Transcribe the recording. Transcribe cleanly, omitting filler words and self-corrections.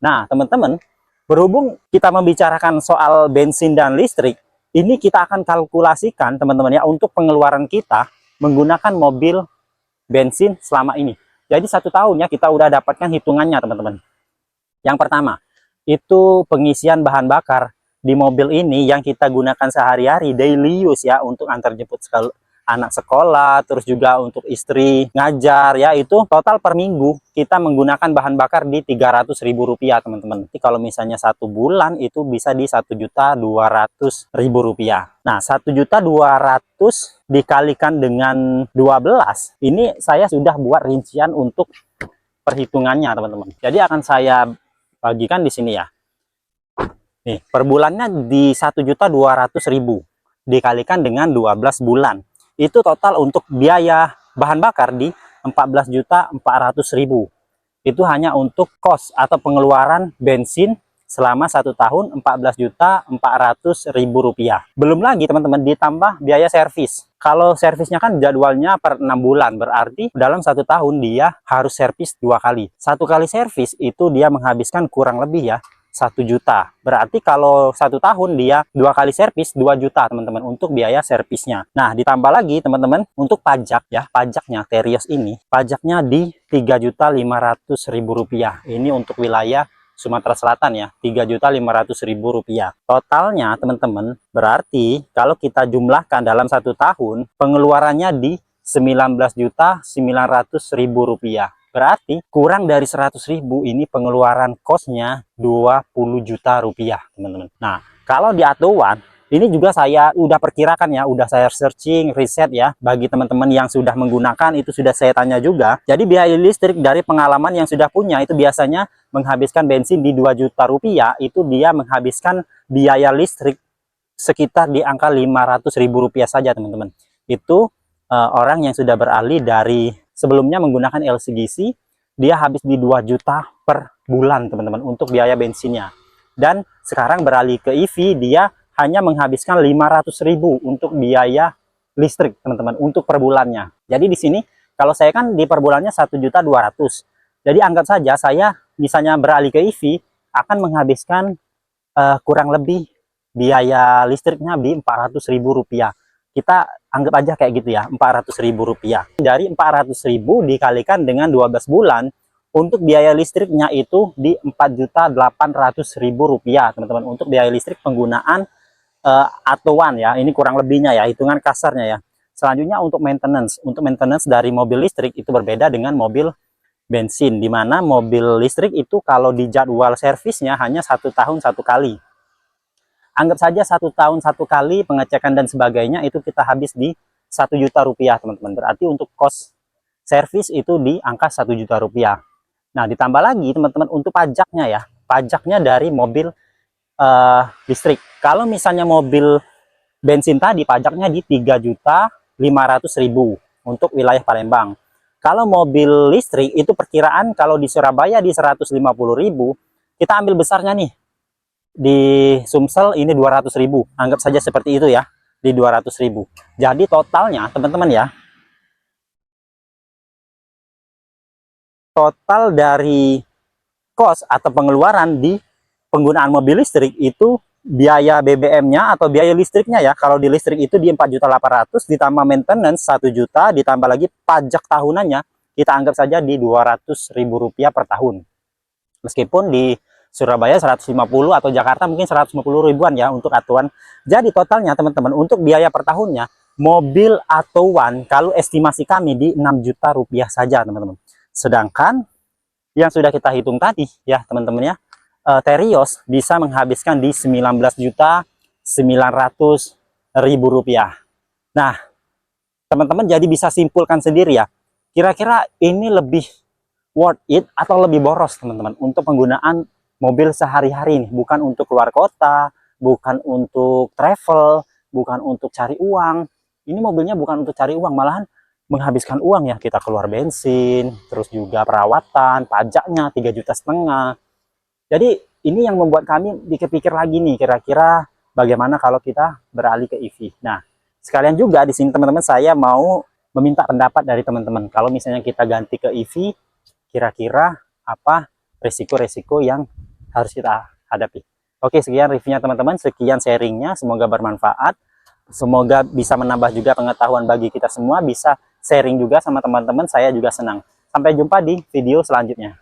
Nah, teman-teman, berhubung kita membicarakan soal bensin dan listrik, ini kita akan kalkulasikan teman-teman ya untuk pengeluaran kita menggunakan mobil bensin selama ini. Jadi 1 tahun ya kita udah dapatkan hitungannya teman-teman. Yang pertama, itu pengisian bahan bakar di mobil ini yang kita gunakan sehari-hari, daily use ya, untuk antar jemput anak sekolah, terus juga untuk istri ngajar ya, itu total per minggu kita menggunakan bahan bakar di Rp300.000 teman-teman. Jadi kalau misalnya 1 bulan itu bisa di Rp1.200.000. Nah, 1.200.000 dikalikan dengan 12, ini saya sudah buat rincian untuk perhitungannya teman-teman. Jadi akan saya bagikan di sini ya. Nih, per bulannya di 1.200.000 dikalikan dengan 12 bulan. Itu total untuk biaya bahan bakar di 14.400.000. Itu hanya untuk kos atau pengeluaran bensin selama 1 tahun, Rp14.400.000. Belum lagi teman-teman ditambah biaya servis. Kalau servisnya kan jadwalnya per 6 bulan, berarti dalam 1 tahun dia harus servis 2 kali. 1 kali servis itu dia menghabiskan kurang lebih ya 1 juta. Berarti kalau 1 tahun dia 2 kali servis 2 juta teman-teman untuk biaya servisnya. Nah, ditambah lagi teman-teman untuk pajak ya, pajaknya Terios ini pajaknya di Rp3.500.000. Ini untuk wilayah Sumatera Selatan ya, Rp3.500.000. Totalnya teman-teman berarti kalau kita jumlahkan dalam 1 tahun pengeluarannya di Rp19.900.000. Berarti kurang dari 100.000 ini pengeluaran kosnya Rp20 juta teman-teman. Nah, kalau di Atuan ini juga saya udah perkirakan ya, udah saya searching, riset ya. Bagi teman-teman yang sudah menggunakan itu sudah saya tanya juga. Jadi biaya listrik dari pengalaman yang sudah punya itu biasanya menghabiskan bensin di Rp2 juta, itu dia menghabiskan biaya listrik sekitar di angka Rp500.000 saja teman-teman. Itu orang yang sudah beralih dari sebelumnya menggunakan LCGC, dia habis di 2 juta per bulan teman-teman untuk biaya bensinnya. Dan sekarang beralih ke EV, dia hanya menghabiskan 500.000 untuk biaya listrik teman-teman untuk per bulannya. Jadi di sini kalau saya kan di per bulannya 1.200.000. Jadi anggap saja saya misalnya beralih ke EV akan menghabiskan kurang lebih biaya listriknya di Rp400.000. Kita anggap aja kayak gitu ya, Rp400.000. Dari Rp400.000 dikalikan dengan 12 bulan, untuk biaya listriknya itu di Rp4.800.000 teman-teman, untuk biaya listrik penggunaan Atuan ya. Ini kurang lebihnya ya, hitungan kasarnya ya. Selanjutnya untuk maintenance dari mobil listrik itu berbeda dengan mobil bensin, dimana mobil listrik itu kalau di jadwal servisnya hanya 1 tahun 1 kali. Anggap saja 1 tahun 1 kali pengecekan dan sebagainya itu kita habis di Rp1 juta teman-teman. Berarti untuk kos servis itu di angka Rp1 juta. Nah, ditambah lagi teman-teman untuk pajaknya ya, pajaknya dari mobil listrik. Kalau misalnya mobil bensin tadi pajaknya di Rp3.500.000 untuk wilayah Palembang. Kalau mobil listrik itu perkiraan kalau di Surabaya di 150.000, kita ambil besarnya nih. Di Sumsel ini 200.000. Anggap saja seperti itu ya, di 200.000. Jadi totalnya teman-teman ya, total dari kos atau pengeluaran di penggunaan mobil listrik itu biaya BBM-nya atau biaya listriknya ya, kalau di listrik itu di 4.800.000 ditambah maintenance 1 juta ditambah lagi pajak tahunannya, kita anggap saja di Rp200.000 per tahun. Meskipun di Surabaya 150 atau Jakarta mungkin 150 ribuan ya untuk Atuan. Jadi totalnya teman-teman untuk biaya per tahunnya mobil Atuan kalau estimasi kami di Rp6 juta saja teman-teman. Sedangkan yang sudah kita hitung tadi ya teman-teman ya, Terios bisa menghabiskan di Rp19.900.000. Nah teman-teman jadi bisa simpulkan sendiri ya, kira-kira ini lebih worth it atau lebih boros teman-teman untuk penggunaan mobil sehari-hari nih, bukan untuk keluar kota, bukan untuk travel, bukan untuk cari uang. Ini mobilnya bukan untuk cari uang, malahan menghabiskan uang ya, kita keluar bensin, terus juga perawatan, pajaknya 3,5 juta. Jadi ini yang membuat kami pikir-pikir lagi nih, kira-kira bagaimana kalau kita beralih ke EV. Nah, sekalian juga di sini teman-teman saya mau meminta pendapat dari teman-teman. Kalau misalnya kita ganti ke EV, kira-kira apa resiko-resiko yang harus kita hadapi. Oke, sekian reviewnya teman-teman, sekian sharingnya, semoga bermanfaat, semoga bisa menambah juga pengetahuan bagi kita semua, bisa sharing juga sama teman-teman, saya juga senang. Sampai jumpa di video selanjutnya.